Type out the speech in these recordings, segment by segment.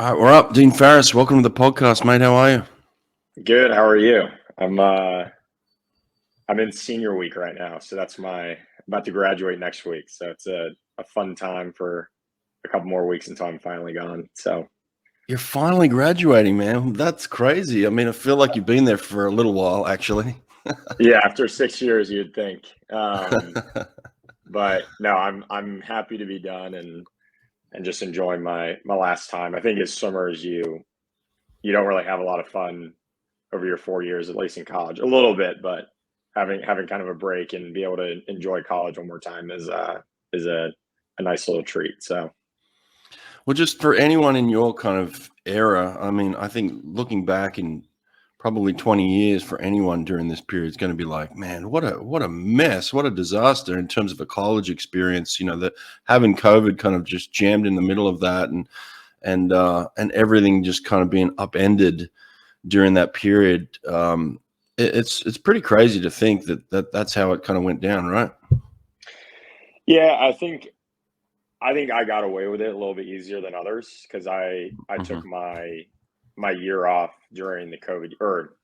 All right, we're up. Dean Farris, welcome to the podcast, mate. How are you? Good. How are you? I'm in senior week right now, so about to graduate next week. So it's a fun time for a couple more weeks until I'm finally gone. So You're finally graduating, man. That's crazy. I mean, I feel like you've been there for a little while, actually. yeah, after 6 years, you'd think. But no, I'm happy to be done and just enjoying my last time. I think as swimmers, you don't really have a lot of fun over your 4 years, at least in college, a little bit, but having kind of a break and be able to enjoy college one more time is a nice little treat. So Well, just for anyone in your kind of era, I mean, I think looking back in probably 20 years for anyone during this period is going to be like, man, what a mess, what a disaster in terms of a college experience. You know, that having COVID kind of just jammed in the middle of that, and everything just kind of being upended during that period. It's pretty crazy to think that's how it kind of went down, right? yeah, I think I got away with it a little bit easier than others because I Hmm. took my year off during the COVID or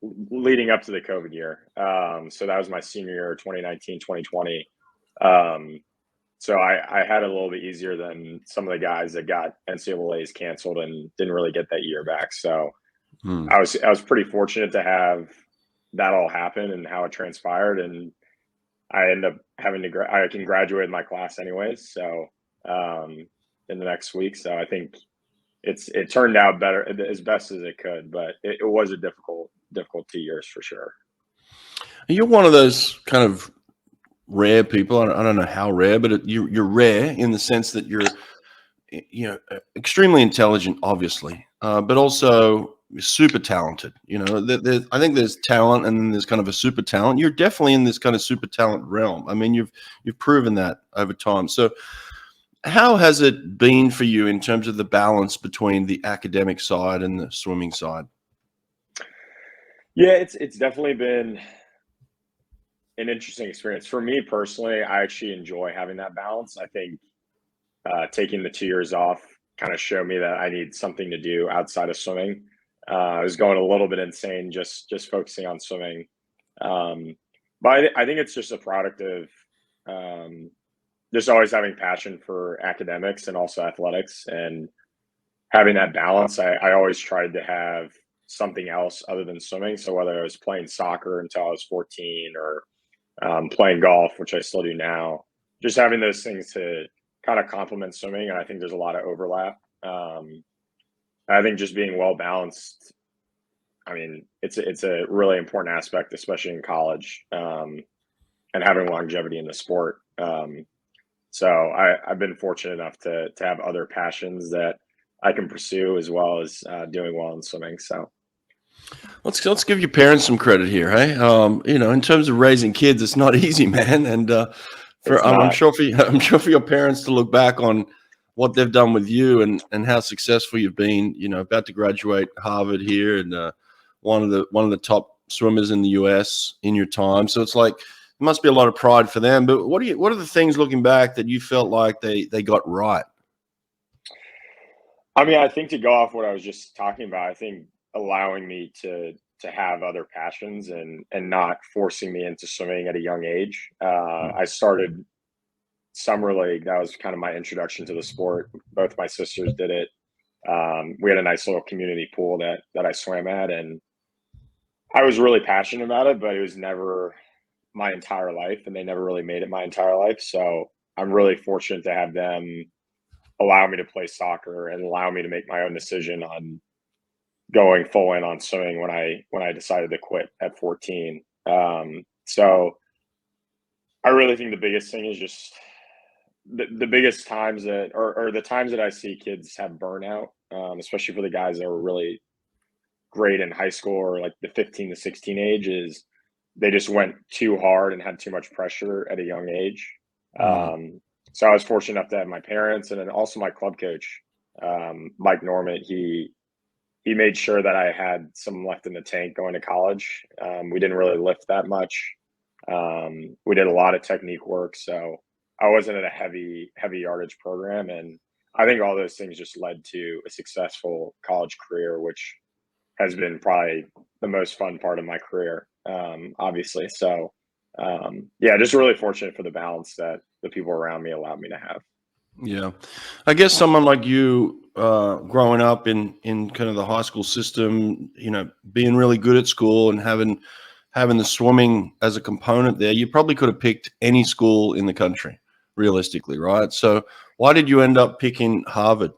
leading up to the COVID year. So that was my senior year, 2019, 2020. Um, so I had it a little bit easier than some of the guys that got NCAA's canceled and didn't really get that year back. So Hmm. I was pretty fortunate to have that all happen and how it transpired, and I end up having to I can graduate my class anyways. So um, in the next week, so I think it turned out better as best as it could, but it was a difficult 2 years for sure. You're one of those kind of rare people. I don't know how rare, but you're rare in the sense that you're extremely intelligent, obviously, but also super talented. I think there's talent, and then there's kind of a super talent. You're definitely in this kind of super talent realm. I mean, you've proven that over time. So, how has it been for you in terms of the balance between the academic side and the swimming side? Yeah, it's definitely been an interesting experience for me personally. I actually enjoy having that balance. I think taking the 2 years off kind of showed me that I need something to do outside of swimming. I was going a little bit insane just focusing on swimming, um, but I think it's just a product of um, just always having passion for academics and also athletics and having that balance. I always tried to have something else other than swimming. So whether I was playing soccer until I was 14 or playing golf, which I still do now, just having those things to kind of complement swimming. And I think there's a lot of overlap. I think just being well balanced. I mean, it's a really important aspect, especially in college, and having longevity in the sport. So I've been fortunate enough to have other passions that I can pursue as well as doing well in swimming. So Let's give your parents some credit here, hey. In terms of raising kids, it's not easy, man. And for it's I'm not. sure for you, I'm sure for your parents to look back on what they've done with you and how successful you've been. About to graduate Harvard here, and one of the top swimmers in the US in your time. So it's like it must be a lot of pride for them. But what are the things looking back that you felt like they got right? I mean, I think to go off what I was just talking about, I think allowing me to have other passions and not forcing me into swimming at a young age. I started summer league. That was kind of my introduction to the sport. Both my sisters did it. We had a nice little community pool that I swam at, and I was really passionate about it, but it was never my entire life, and they never really made it my entire life. So I'm really fortunate to have them allow me to play soccer and allow me to make my own decision on going full in on swimming when I decided to quit at 14. So I really think the biggest thing is just the biggest times that or the times that I see kids have burnout, especially for the guys that were really great in high school or like the 15 to 16 age is they just went too hard and had too much pressure at a young age. Mm. So I was fortunate enough to have my parents and then also my club coach, Mike Norman. He made sure that I had some left in the tank going to college. We didn't really lift that much. We did a lot of technique work, so I wasn't in a heavy yardage program, and I think all those things just led to a successful college career, which has been probably the most fun part of my career, obviously. So, yeah, just really fortunate for the balance that the people around me allowed me to have. Yeah. I guess someone like you, growing up in kind of the high school system, being really good at school and having the swimming as a component there, you probably could have picked any school in the country, realistically, right? So why did you end up picking Harvard?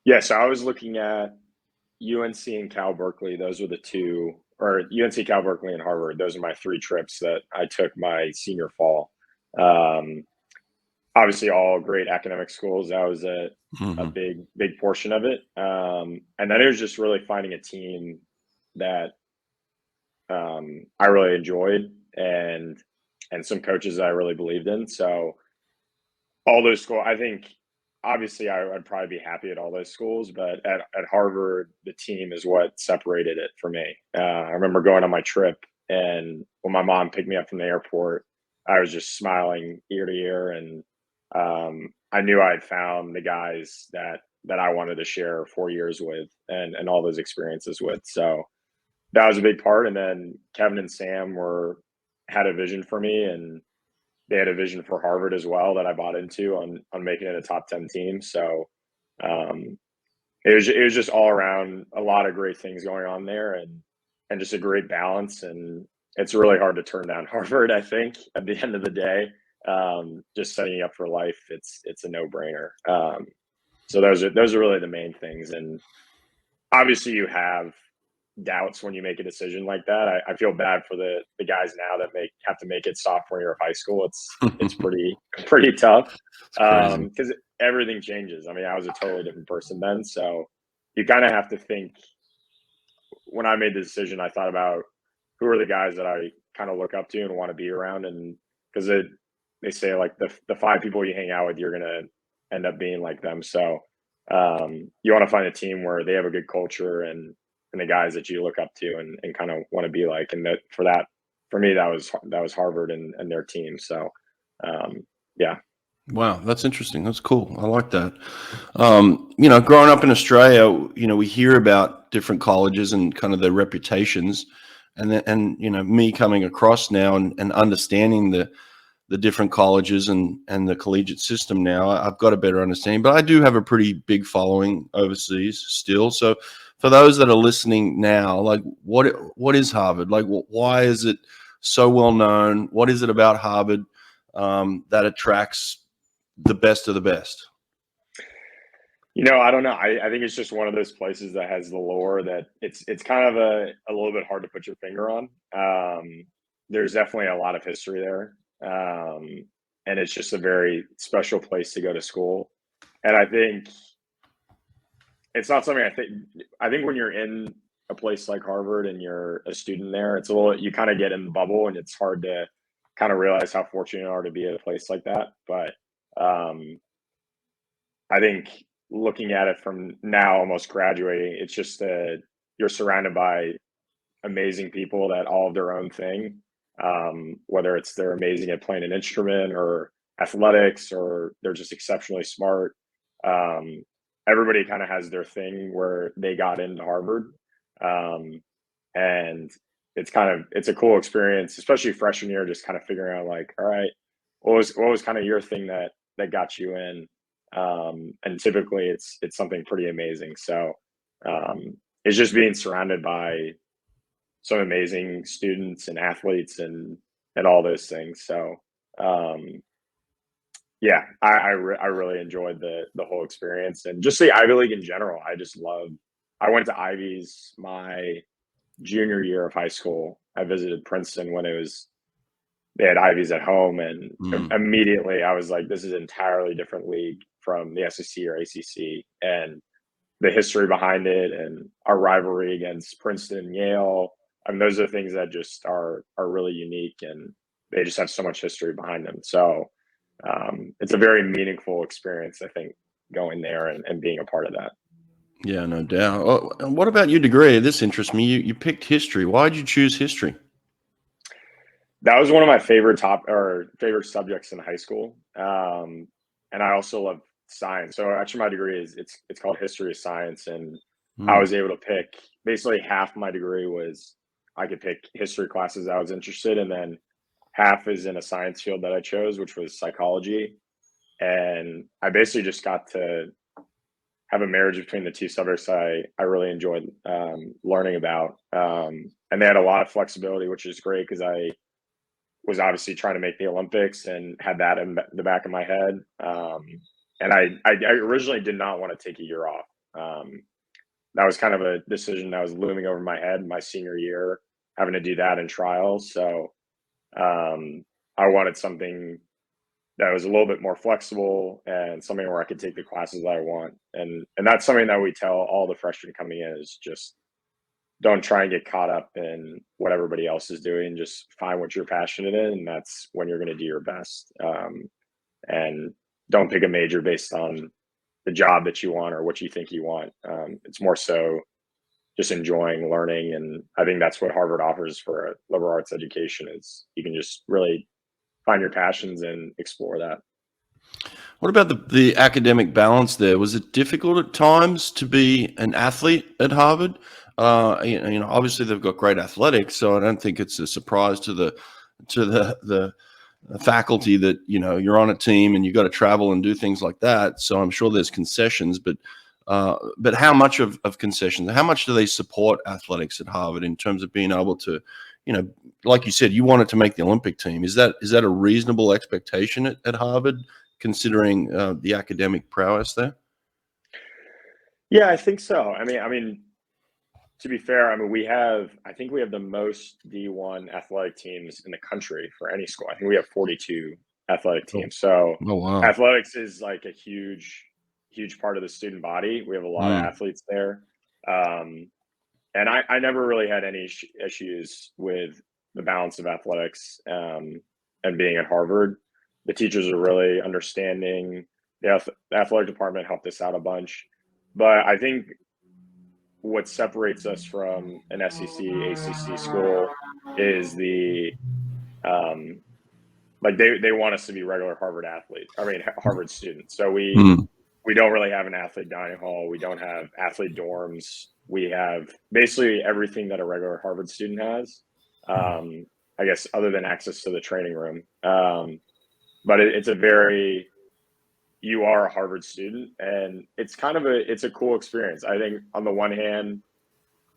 Yeah, so I was looking at UNC and Cal Berkeley. Those were the two, or UNC, Cal Berkeley, and Harvard. Those are my three trips that I took my senior fall. Um, Obviously, all great academic schools. That was a Hmm. big portion of it. And then it was just really finding a team that I really enjoyed, and some coaches that I really believed in. So all those schools, I think, obviously, I'd probably be happy at all those schools, but at Harvard, the team is what separated it for me. I remember going on my trip, and when my mom picked me up from the airport, I was just smiling ear to ear, and I knew I had found the guys that I wanted to share 4 years with, and all those experiences with. So that was a big part. And then Kevin and Sam had a vision for me, and they had a vision for Harvard as well that I bought into on making it a top 10 team. So um, it was just all around a lot of great things going on there, and just a great balance. And it's really hard to turn down Harvard, I think, at the end of the day. Just setting you up for life, it's a no brainer. So those are really the main things. And obviously you have doubts when you make a decision like that. I feel bad for the guys now that have to make it sophomore year of high school. It's pretty tough, It's crazy. because everything changes. I mean, I was a totally different person then, so you kind of have to think. When I made the decision, I thought about who are the guys that I kind of look up to and want to be around, and because they say like the five people you hang out with, you're gonna end up being like them. So you want to find a team where they have a good culture, and the guys that you look up to and kind of want to be like. And for me, that was Harvard and their team. So yeah. Wow, that's interesting. That's cool. I like that. Growing up in Australia, we hear about different colleges and kind of their reputations, and me coming across now and understanding the different colleges and the collegiate system now, I've got a better understanding. But I do have a pretty big following overseas still. So for those that are listening now, like what is Harvard? Like, why is it so well known? What is it about Harvard that attracts the best of the best? I don't know. I think it's just one of those places that has the lore that it's kind of a little bit hard to put your finger on. There's definitely a lot of history there, and it's just a very special place to go to school. And I think it's not something I think when you're in a place like Harvard and you're a student there, it's a little you kind of get in the bubble, and it's hard to kind of realize how fortunate you are to be at a place like that. But I think looking at it from now, almost graduating, it's just you're surrounded by amazing people that all have their own thing. Whether it's they're amazing at playing an instrument or athletics, or they're just exceptionally smart. Um, Everybody kind of has their thing where they got into Harvard, and it's a cool experience, especially freshman year, just kind of figuring out like, all right, what was kind of your thing that got you in. And typically it's something pretty amazing. So it's just being surrounded by some amazing students and athletes and all those things. So um, yeah, I really enjoyed the whole experience, and just the Ivy League in general. I just love. I went to Ivies my junior year of high school. I visited Princeton when they had Ivies at home, and Mm. immediately I was like, this is an entirely different league from the SEC or ACC, and the history behind it, and our rivalry against Princeton and Yale. I mean, those are things that just are really unique, and they just have so much history behind them. So it's a very meaningful experience, I think, going there and being a part of that. Yeah, no doubt. Oh, and what about your degree? This interests me. You picked history. Why did you choose history? That was one of my favorite subjects in high school, and I also love science. So actually my degree is it's called history of science, and I Mm. was able to pick basically half my degree was I could pick history classes I was interested in, and then half is in a science field that I chose, which was psychology. And I basically just got to have a marriage between the two subjects I really enjoyed learning about. And they had a lot of flexibility, which is great because I was obviously trying to make the Olympics and had that in the back of my head. And I originally did not want to take a year off. That was kind of a decision that was looming over my head my senior year, having to do that in trials. So I wanted something that was a little bit more flexible and something where I could take the classes that I want. And that's something that we tell all the freshmen coming in is just don't try and get caught up in what everybody else is doing. Just find what you're passionate in, and that's when you're going to do your best. And don't pick a major based on the job that you want or what you think you want. It's more so just enjoying learning, and I think that's what Harvard offers for a liberal arts education is you can just really find your passions and explore that. What about the academic balance there? Was it difficult at times to be an athlete at Harvard? Obviously they've got great athletics, so I don't think it's a surprise to the faculty that you're on a team and you got to travel and do things like that. So I'm sure there's concessions, but how much of concessions? How much do they support athletics at Harvard in terms of being able to, like you said, you wanted to make the Olympic team. Is that a reasonable expectation at Harvard, considering the academic prowess there? Yeah, I think so. I mean, to be fair, I think we have the most D1 athletic teams in the country for any school. I think we have 42 athletic Oh, teams. So oh wow. athletics is like a huge part of the student body. We have a lot of Mm. athletes there. And I never really had any issues with the balance of athletics and being at Harvard. The teachers are really understanding. The athletic department helped us out a bunch. But I think what separates us from an SEC, ACC school is the like they want us to be regular Harvard students. So Mm. we don't really have an athlete dining hall. We don't have athlete dorms. We have basically everything that a regular Harvard student has. I guess other than access to the training room. But it's a very you are a Harvard student, and it's kind of it's a cool experience. I think on the one hand,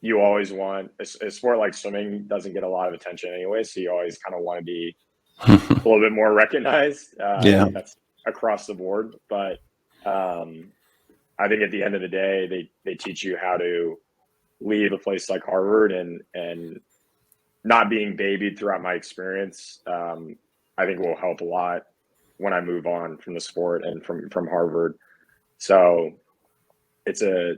you always want a sport like swimming doesn't get a lot of attention anyway, so you always kind of want to be a little bit more recognized. I Yeah. think that's across the board, but I think at the end of the day, they teach you how to leave a place like Harvard and not being babied throughout my experience. I think will help a lot when I move on from the sport and from Harvard. So it's a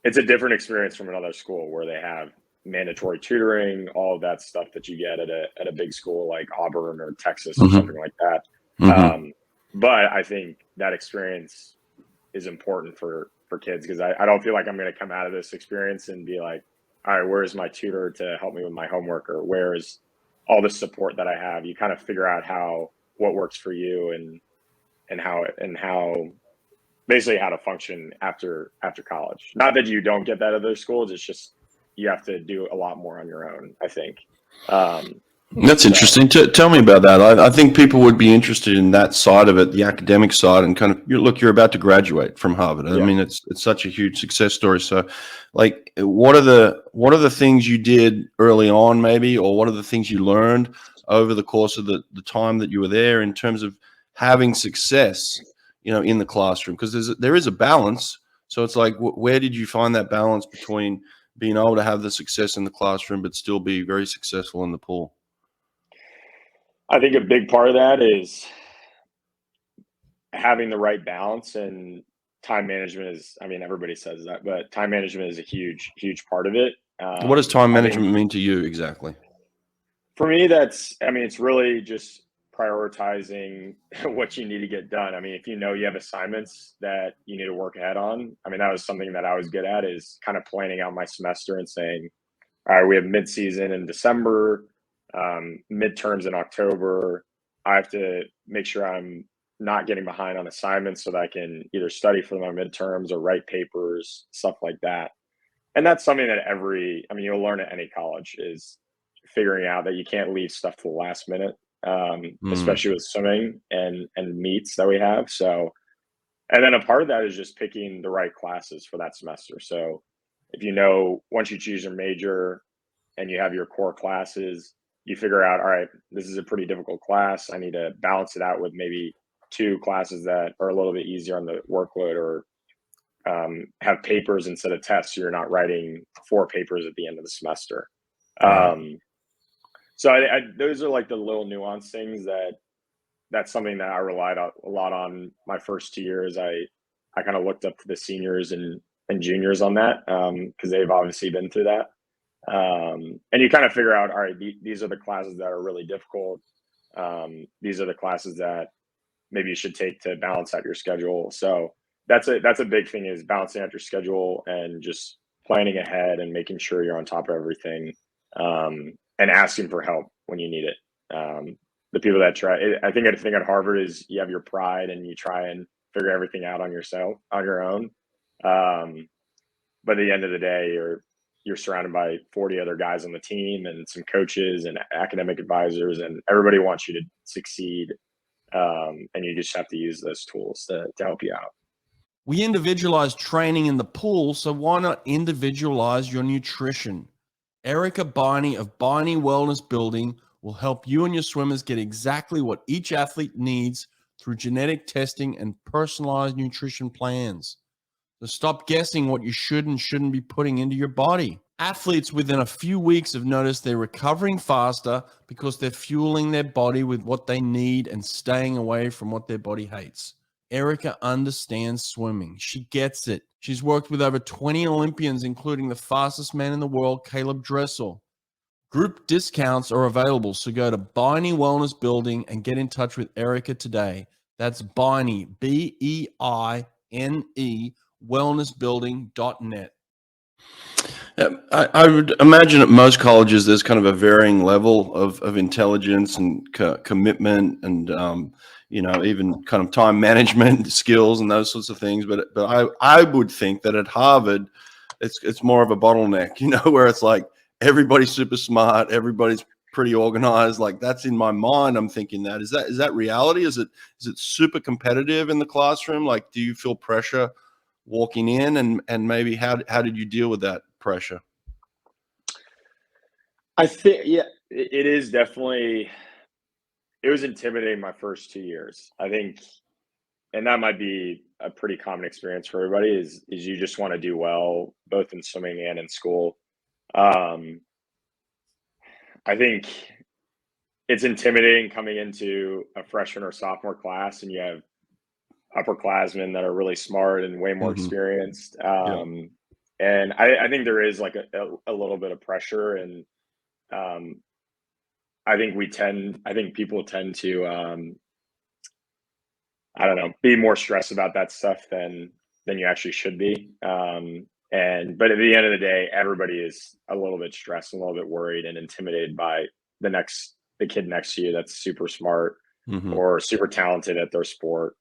different experience from another school where they have mandatory tutoring, all of that stuff that you get at a big school like Auburn or Texas or Mm-hmm. something like that. Mm-hmm. But I think that experience is important for kids because I don't feel like I'm going to come out of this experience and be like, all right, where's my tutor to help me with my homework, or where is all the support that I have? You kind of figure out what works for you and how basically how to function after college. Not that you don't get that at other schools. It's just you have to do a lot more on your own, I think. That's So interesting. Tell me about that. I think people would be interested in that side of it, the academic side, and kind of you're about to graduate from Harvard. I yeah, mean, it's such a huge success story. So, like, what are the things you did early on, maybe, or what are the things you learned over the course of the time that you were there in terms of having success, in the classroom? Because there is a balance. So it's like, where did you find that balance between being able to have the success in the classroom but still be very successful in the pool? I think a big part of that is having the right balance, and time management is, I mean, everybody says that, but time management is a huge part of it. What does time I think management mean to you exactly? for me, it's really just prioritizing what you need to get done. I mean, if you know you have assignments that you need to work ahead on, I mean, that was something that I was good at is kind of planning out my semester and saying, all right, we have mid-season in December, midterms in October. I have to make sure I'm not getting behind on assignments so that I can either study for my midterms or write papers, stuff like that. And that's something that you'll learn at any college is figuring out that you can't leave stuff to the last minute, Mm. especially with swimming and meets that we have. So, and then a part of that is just picking the right classes for that semester. So, if once you choose your major and you have your core classes, you figure out, all right, this is a pretty difficult class. I need to balance it out with maybe two classes that are a little bit easier on the workload, or have papers instead of tests. So you're not writing 4 papers at the end of the semester. Right. So those are like the little nuance things that's something that I relied a lot on my first 2 years. I kind of looked up to the seniors and juniors on that, because they've obviously been through that. And you kind of figure out, all right, these are the classes that are really difficult. These are the classes that maybe you should take to balance out your schedule. So that's a big thing, is balancing out your schedule and just planning ahead and making sure you're on top of everything, and asking for help when you need it. The people that I think at Harvard is you have your pride and you try and figure everything out on your own. But at the end of the day, you're surrounded by 40 other guys on the team and some coaches and academic advisors, and everybody wants you to succeed. And you just have to use those tools to help you out. We individualize training in the pool, so why not individualize your nutrition? Erica Beine of Beine Wellness Building will help you and your swimmers get exactly what each athlete needs through genetic testing and personalized nutrition plans. So stop guessing what you should and shouldn't be putting into your body. Athletes within a few weeks have noticed they're recovering faster because they're fueling their body with what they need and staying away from what their body hates. Erica understands swimming. She gets it. She's worked with over 20 Olympians, including the fastest man in the world, Caleb Dressel. Group discounts are available, so go to Beine Wellness Building and get in touch with Erica today. That's Beine, Beine, wellnessbuilding.net. I would imagine at most colleges there's kind of a varying level of intelligence and commitment and even kind of time management skills and those sorts of things. But I would think that at Harvard it's more of a bottleneck, where it's like everybody's super smart, everybody's pretty organized. Like that's in my mind. I'm thinking is that reality? Is it super competitive in the classroom? Like, do you feel pressure walking in, and maybe how did you deal with that pressure? I think, yeah, it is definitely, it was intimidating my first 2 years, I think. And that might be a pretty common experience for everybody, is you just want to do well, both in swimming and in school. Um, I think it's intimidating coming into a freshman or sophomore class and you have upperclassmen that are really smart and way more experienced. Yeah. And I think there is like a little bit of pressure, and I think people tend to, I don't know, be more stressed about that stuff than you actually should be. But at the end of the day, everybody is a little bit stressed, a little bit worried and intimidated by the kid next to you that's super smart or super talented at their sport.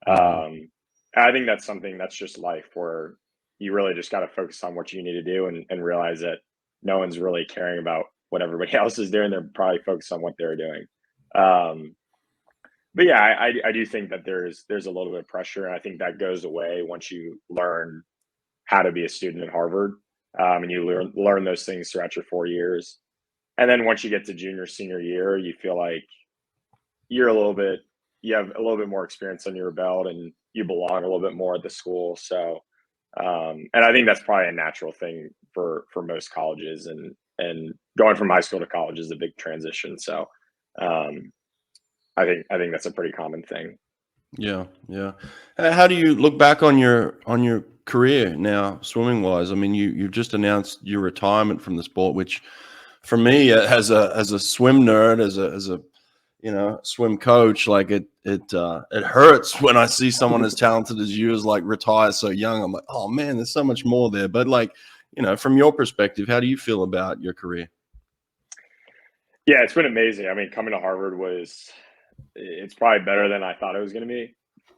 I think that's something that's just life, where you really just got to focus on what you need to do, and realize that no one's really caring about what everybody else is doing. They're probably focused on what they're doing. But yeah, I do think that there's a little bit of pressure, and I think that goes away once you learn how to be a student at Harvard, and you learn those things throughout your 4 years. And then once you get to junior, senior year, you feel like you have a little bit more experience on your belt, and you belong a little bit more at the school. So, and I think that's probably a natural thing for most colleges, and going from high school to college is a big transition. So, I think that's a pretty common thing. Yeah, yeah. How do you look back on your career now, swimming wise? I mean, you've just announced your retirement from the sport, which for me, as a swim nerd, as a swim coach, like it hurts when I see someone as talented as you as like retire so young. I'm like, oh man, there's so much more there. But like, from your perspective, how do you feel about your career? Yeah, it's been amazing. I mean, coming to Harvard was it's probably better than I thought it was going to be,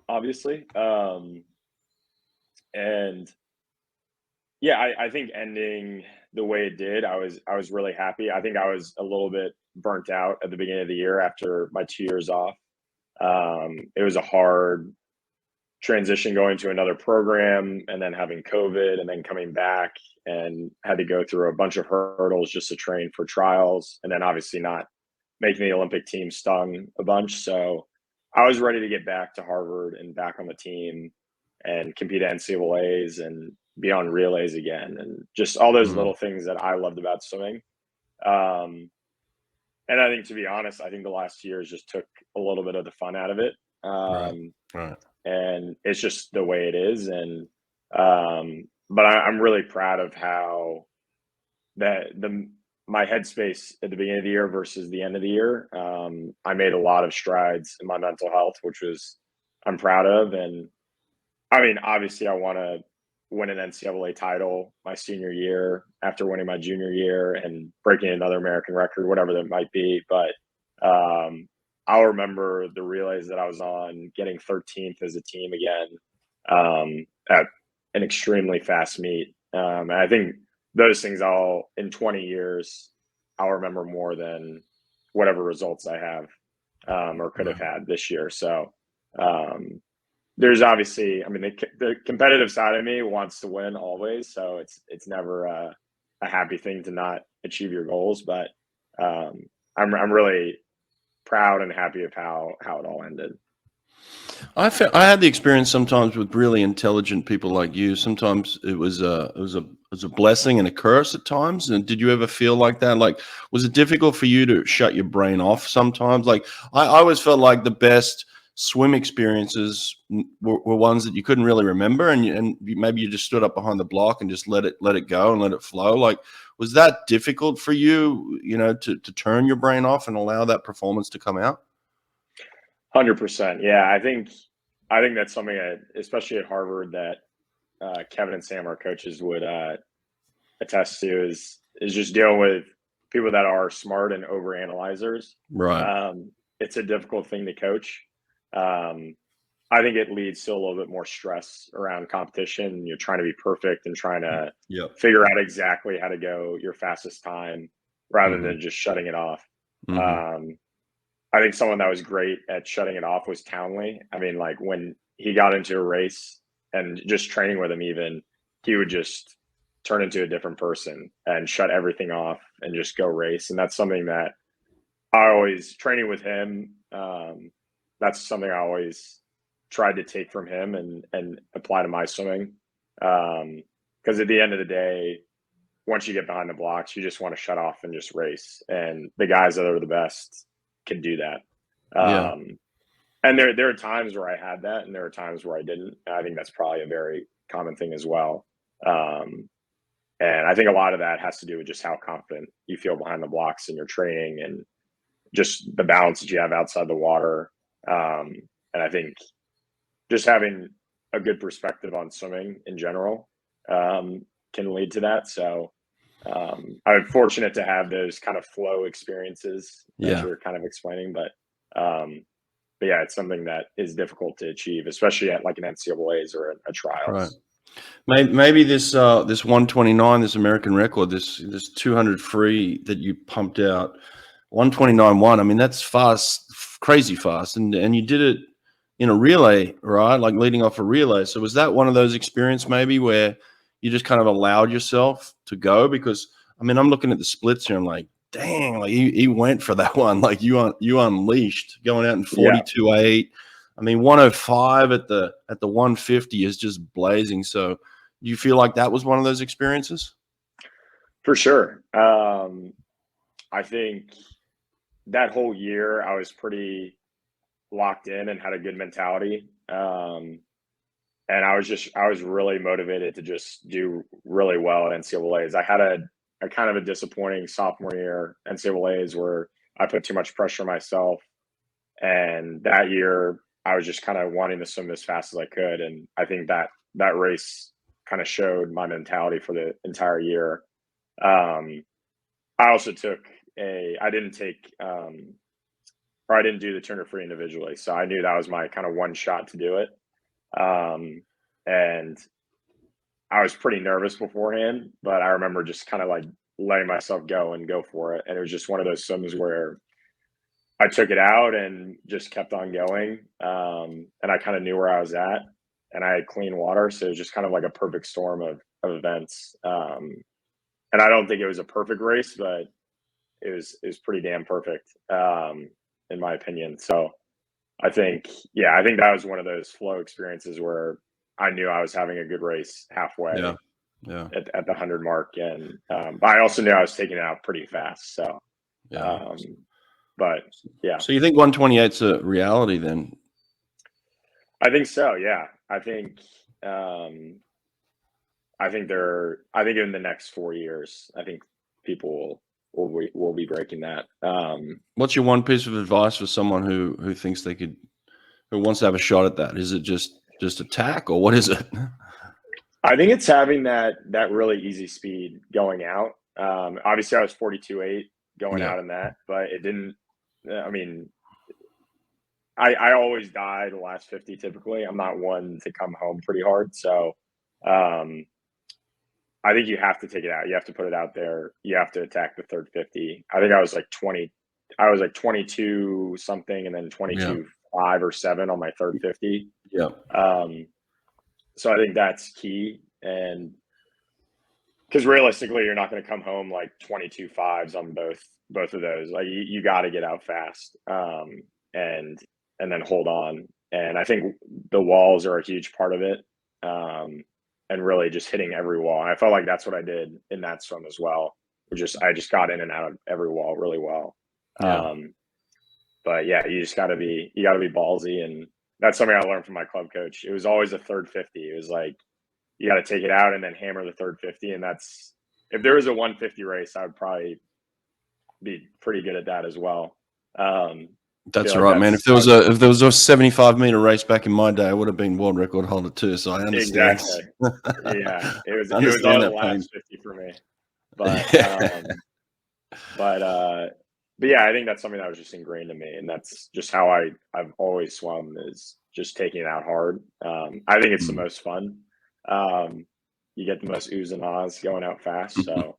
obviously. And yeah, I think ending the way it did, I was really happy. I think I was a little bit burnt out at the beginning of the year after my 2 years off. It was a hard transition going to another program and then having COVID and then coming back and had to go through a bunch of hurdles just to train for trials. And then obviously not making the Olympic team stung a bunch. So I was ready to get back to Harvard and back on the team and compete at NCAAs and be on relays again. And just all those Mm, little things that I loved about swimming. Um, and I think, to be honest, I think the last 2 years just took a little bit of the fun out of it. right, right. And it's just the way it is. And but I'm really proud of how that the my headspace at the beginning of the year versus the end of the year. I made a lot of strides in my mental health, which was I'm proud of. And I mean, obviously, I want to win an NCAA title my senior year after winning my junior year and breaking another American record, whatever that might be. But um, I'll remember the relays that I was on, getting 13th as a team again at an extremely fast meet. And I think those things all in 20 years, I'll remember more than whatever results I have or could have Right. had this year. So, um, there's obviously, I mean, the competitive side of me wants to win always, so it's never a happy thing to not achieve your goals. But um, I'm really proud and happy of how it all ended. I had the experience sometimes with really intelligent people like you. Sometimes it was a blessing and a curse at times. And did you ever feel like that? Like, was it difficult for you to shut your brain off sometimes? Like, I always felt like the best swim experiences were ones that you couldn't really remember, maybe you just stood up behind the block and just let it go and let it flow. Like, was that difficult for you? To turn your brain off and allow that performance to come out? 100%. Yeah, I think that's something that, especially at Harvard, that Kevin and Sam, our coaches, would attest to is just dealing with people that are smart and over analyzers. Right. It's a difficult thing to coach. Um, I think it leads to a little bit more stress around competition. You're trying to be perfect and trying to Yep. figure out exactly how to go your fastest time rather Hmm. than just shutting it off. Hmm. Um, I think someone that was great at shutting it off was Townley. I mean, like when he got into a race and just training with him, even he would just turn into a different person and shut everything off and just go race. And that's something that I always training with him. That's something I always tried to take from him and apply to my swimming. Because at the end of the day, once you get behind the blocks, you just want to shut off and just race. And the guys that are the best can do that. Yeah. Um, and there are times where I had that, and there are times where I didn't. I think that's probably a very common thing as well. Um, and I think a lot of that has to do with just how confident you feel behind the blocks in your training and just the balance that you have outside the water. Um, and I think just having a good perspective on swimming in general can lead to that. So I'm fortunate to have those kind of flow experiences that Yeah. you're kind of explaining, um, but yeah, it's something that is difficult to achieve, especially at like an NCAA's or a Right. trials. Maybe this 129, this American record, this 200 free that you pumped out, 129.1. I mean, that's fast, crazy fast, and you did it in a relay, right? Like leading off a relay. So was that one of those experiences maybe where you just kind of allowed yourself to go? Because I mean, I'm looking at the splits here. I'm like, dang, like he went for that one. Like you unleashed going out in Yeah, 42.8. I mean, 105 at the 150 is just blazing. So do you feel like that was one of those experiences? for sure. I think that whole year I was pretty locked in and had a good mentality. And I was really motivated to just do really well at NCAA's. I had a kind of a disappointing sophomore year NCAA's where I put too much pressure on myself, and that year I was just kind of wanting to swim as fast as I could, and I think that race kind of showed my mentality for the entire year. Um, I also took I didn't take or I didn't do the Turner Free individually. So I knew that was my kind of one shot to do it. And I was pretty nervous beforehand, but I remember just kind of like letting myself go for it. And it was just one of those swims where I took it out and just kept on going. And I kind of knew where I was at, and I had clean water. So it was just kind of like a perfect storm of events. And I don't think it was a perfect race, but it was pretty damn perfect, in my opinion. So I think that was one of those flow experiences where I knew I was having a good race halfway at the 100 mark. And but I also knew I was taking it out pretty fast. So, but yeah. So you think 128's a reality then? I think so. Yeah. I think in the next 4 years, I think people will be breaking that. What's your one piece of advice for someone who thinks who wants to have a shot at that? Is it just attack, or what is it? I think it's having that really easy speed going out. Obviously I was 42.8 going out in that, but it didn't, I mean, I always die the last 50 typically. I'm not one to come home pretty hard. So I think you have to take it out. You have to put it out there. You have to attack the third 50. I think I was like 22 something, and then 22.5 or 7 on my third 50. Yeah. So I think that's key. And because realistically, you're not going to come home like 22.5s on both of those. Like you got to get out fast, and then hold on. And I think the walls are a huge part of it. And really just hitting every wall. I felt like that's what I did in that swim as well. I just got in and out of every wall really well. Yeah. But yeah, you gotta be ballsy. And that's something I learned from my club coach. It was always a third 50. It was like, you got to take it out and then hammer the third 50. And if there was a 150 race, I would probably be pretty good at that as well. That's right, man. If there was a 75-meter race back in my day, I would have been world record holder too. So I understand. Exactly. Yeah, it was all the last 50 for me. But but yeah, I think that's something that was just ingrained in me, and that's just how I've always swum, is just taking it out hard. I think it's the most fun. You get the most oohs and ahs going out fast. So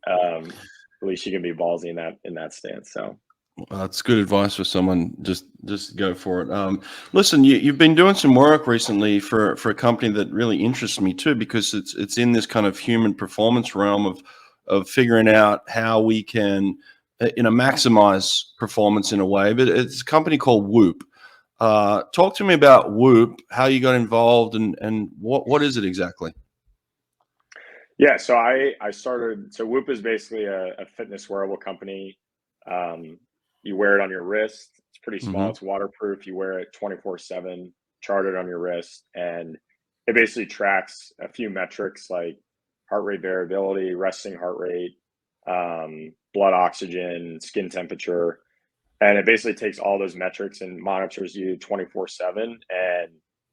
at least you can be ballsy in that stance. So. That's good advice for someone. Just go for it. Listen, you've been doing some work recently for a company that really interests me too, because it's in this kind of human performance realm of figuring out how we can, maximize performance in a way. But it's a company called Whoop. Talk to me about Whoop, how you got involved, and what is it exactly? Yeah, so I started. So Whoop is basically a fitness wearable company. You wear it on your wrist. It's pretty small. Mm-hmm. It's waterproof. You wear it 24/7, charted on your wrist, and it basically tracks a few metrics like heart rate variability, resting heart rate, blood oxygen, skin temperature, and it basically takes all those metrics and monitors you 24/7 and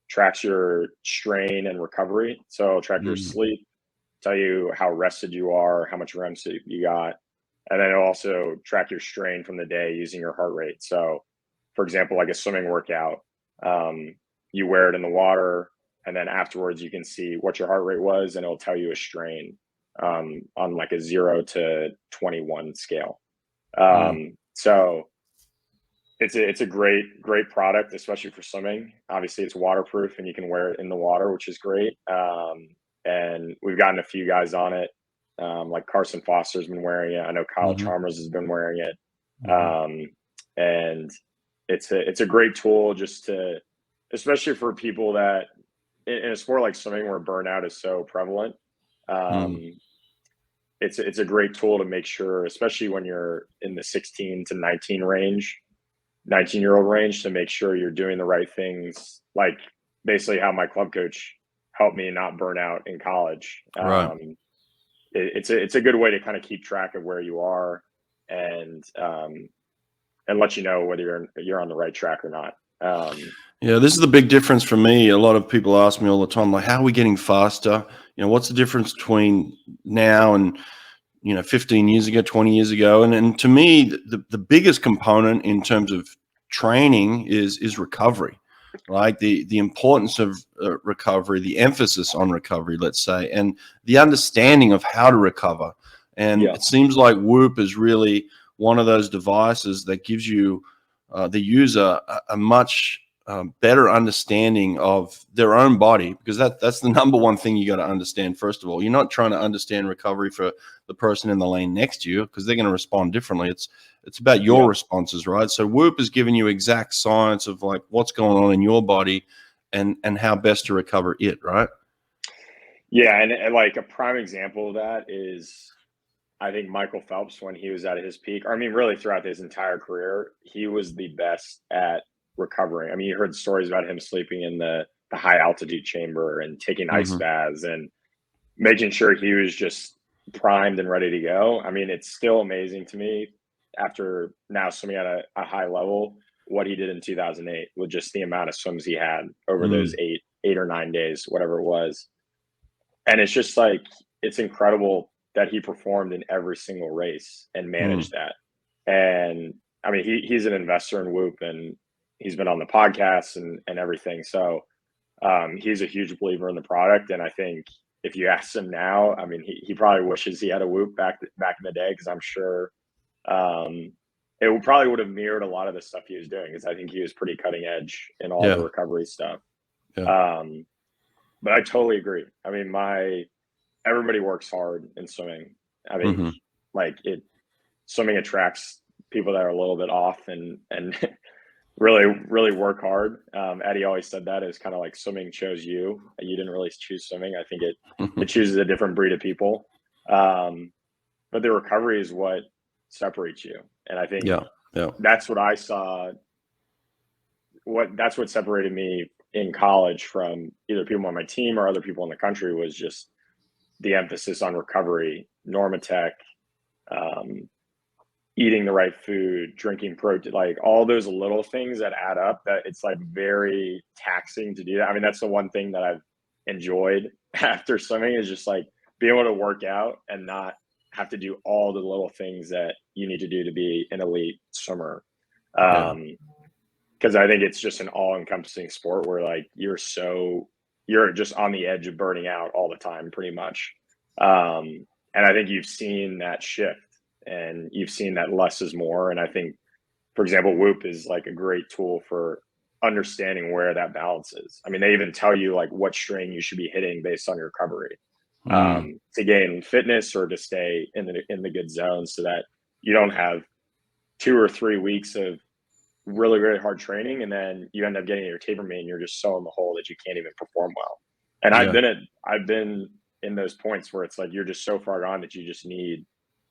tracks your strain and recovery. So it'll track your sleep, tell you how rested you are, how much REM sleep you got. And then it'll also track your strain from the day using your heart rate. So, for example, like a swimming workout, you wear it in the water, and then afterwards you can see what your heart rate was, and it'll tell you a strain on like a 0 to 21 scale. So it's a great product, especially for swimming. Obviously, it's waterproof, and you can wear it in the water, which is great. And we've gotten a few guys on it. Like Carson Foster's been wearing it. I know Kyle Chalmers has been wearing it. And it's a great tool especially for people that in a sport like swimming where burnout is so prevalent. It's a great tool to make sure, especially when you're in the 16 to 19-year-old range, to make sure you're doing the right things. Like basically how my club coach helped me not burn out in college. Right. It's a good way to kind of keep track of where you are and let you know whether you're on the right track or not. Yeah, this is the big difference for me. A lot of people ask me all the time, like, how are we getting faster? What's the difference between now and 15 years ago, 20 years ago. And to me, the biggest component in terms of training is recovery, right? The importance of recovery, the emphasis on recovery, let's say, and the understanding of how to recover. And it seems like Whoop is really one of those devices that gives you the user a much better understanding of their own body, because that's the number one thing you got to understand. First of all, you're not trying to understand recovery for the person in the lane next to you, because they're going to respond differently. It's about your responses, right? So Whoop is giving you exact science of like what's going on in your body and how best to recover it, right? Yeah, and like a prime example of that is, I think Michael Phelps, when he was at his peak, or I mean, really throughout his entire career, he was the best at recovering. I mean, you heard stories about him sleeping in the high altitude chamber and taking ice baths and making sure he was just primed and ready to go. I mean, it's still amazing to me after now swimming at a high level, what he did in 2008 with just the amount of swims he had over those 8 or 9 days, whatever it was. And it's just like, it's incredible that he performed in every single race and managed that. And I mean, he's an investor in Whoop, and he's been on the podcast and everything. So he's a huge believer in the product. And I think if you ask him now, I mean, he probably wishes he had a Whoop back in the day, because I'm sure it probably would have mirrored a lot of the stuff he was doing, because I think he was pretty cutting edge in all the recovery stuff. But I totally agree. I mean, everybody works hard in swimming. I mean, swimming attracts people that are a little bit off and really work hard. Eddie always said that is kind of like swimming chose you. You didn't really choose swimming. I think it chooses a different breed of people. But the recovery is what separates you. And I think that's what I saw. That's what separated me in college from either people on my team or other people in the country, was just the emphasis on recovery, Normatec, eating the right food, drinking protein, like all those little things that add up, that it's like very taxing to do that. I mean, that's the one thing that I've enjoyed after swimming, is just like being able to work out and not have to do all the little things that you need to do to be an elite swimmer. Because I think it's just an all-encompassing sport where like you're just on the edge of burning out all the time, pretty much. And I think you've seen that shift, and you've seen that less is more. And I think, for example, Whoop is like a great tool for understanding where that balance is. I mean, they even tell you like what strain you should be hitting based on your recovery to gain fitness or to stay in the good zone, so that you don't have 2 or 3 weeks of really, really hard training, and then you end up getting your taper meet and you're just so in the hole that you can't even perform well. And I've been in those points where it's like you're just so far gone that you just need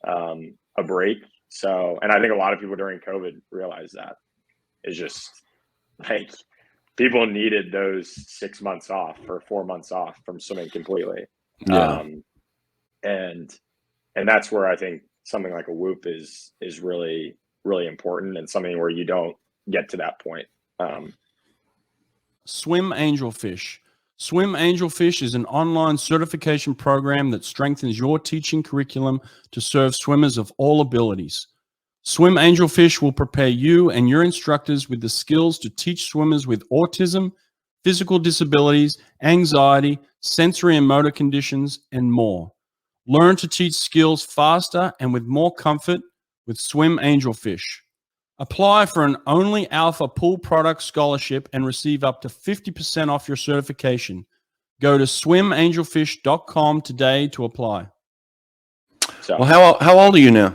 a break. So, and I think a lot of people during COVID realized that. It's just like people needed those 6 months off or 4 months off from swimming completely. And that's where I think something like a Whoop is really, really important, and something where you don't get to that point. Swim Angelfish. Swim Angelfish is an online certification program that strengthens your teaching curriculum to serve swimmers of all abilities. Swim Angelfish will prepare you and your instructors with the skills to teach swimmers with autism, physical disabilities, anxiety, sensory and motor conditions, and more. Learn to teach skills faster and with more comfort with Swim Angelfish. Apply for an Only Alpha Pool Product Scholarship and receive up to 50% off your certification. Go to swimangelfish.com today to apply. So, well, how old are you now?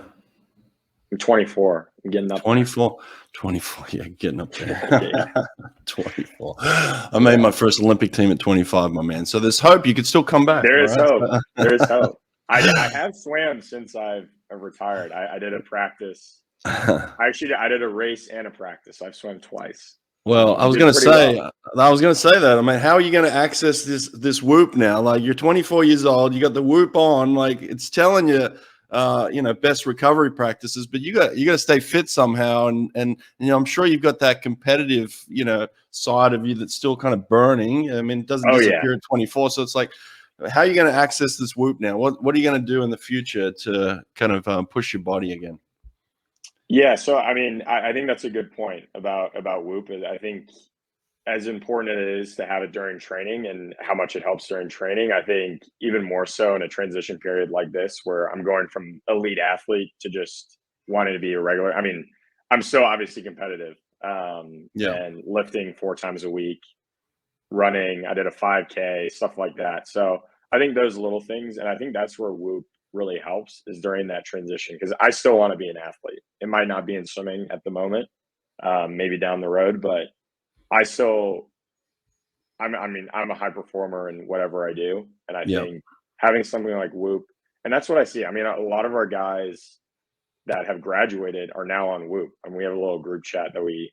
I'm 24. I'm getting up 24. 24. Yeah, getting up there. 24. I made my first Olympic team at 25, my man. So there's hope. You could still come back. There is hope. There is hope. I have swam since I've retired. I did a practice. I did a race and a practice. I've swum twice. Well, I was going to say that. I mean, how are you going to access this Whoop now? Like, you're 24 years old, you got the Whoop on, like it's telling you, best recovery practices, but you got to stay fit somehow. And I'm sure you've got that competitive, side of you that's still kind of burning. I mean, it doesn't disappear at 24. So it's like, How are you going to access this Whoop now? What are you going to do in the future to kind of push your body again? Yeah, so I mean, I think that's a good point about Whoop. I think as important as it is to have it during training and how much it helps during training, I think even more so in a transition period like this, where I'm going from elite athlete to just wanting to be a regular. I mean, I'm still obviously competitive, Yeah. and lifting 4 times a week, running. I did a 5K, stuff like that. So I think those little things, and I think that's where Whoop really helps is during that transition, because I still want to be an athlete. It might not be in swimming at the moment, maybe down the road, but I still, I mean, I'm a high performer in whatever I do, and I Yeah. think having something like Whoop, and that's what I see. I mean, a lot of our guys that have graduated are now on Whoop, and we have a little group chat that we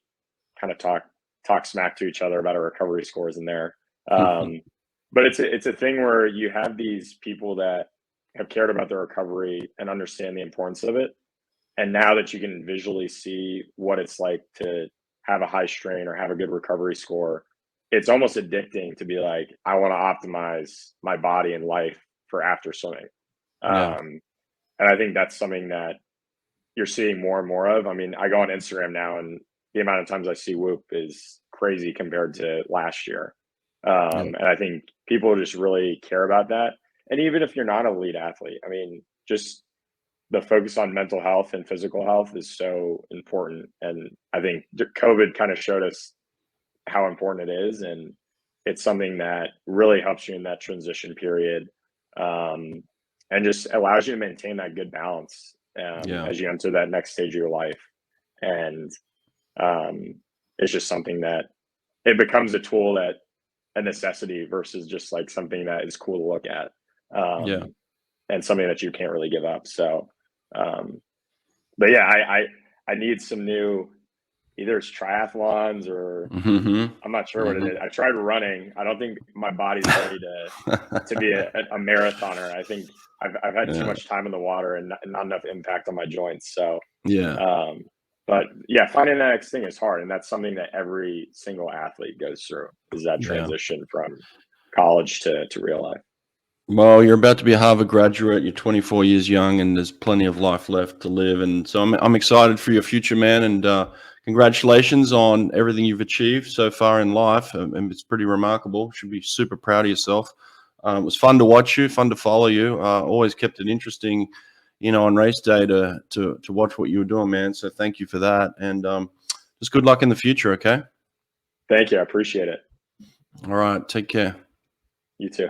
kind of talk smack to each other about our recovery scores in there. But it's a thing where you have these people that have cared about their recovery and understand the importance of it, and now that you can visually see what it's like to have a high strain or have a good recovery score, it's almost addicting to be like, I want to optimize my body and life for after swimming. Yeah. And I think that's something that you're seeing more and more of. I mean, I go on Instagram now, and the amount of times I see Whoop is crazy compared to last year. And I think people just really care about that. And even if you're not an elite athlete, I mean, just the focus on mental health and physical health is so important. And I think COVID kind of showed us how important it is. And it's something that really helps you in that transition period, and just allows you to maintain that good balance as you enter that next stage of your life. And it's just something that it becomes a tool that a necessity versus just like something that is cool to look at, and something that you can't really give up. So, but yeah, I need some new, either it's triathlons or I'm not sure what it is. I tried running. I don't think my body's ready to be a marathoner. I think I've had too much time in the water and not enough impact on my joints. So but yeah, finding that next thing is hard, and that's something that every single athlete goes through, is that transition from college to real life. Well, you're about to be a Harvard graduate. You're 24 years young, and there's plenty of life left to live. And so I'm excited for your future, man. And congratulations on everything you've achieved so far in life. And it's pretty remarkable. Should be super proud of yourself. It was fun to watch you, fun to follow you. Always kept it interesting, you know, on race day to watch what you were doing, man. So thank you for that. And just good luck in the future, okay? Thank you. I appreciate it. All right. Take care. You too.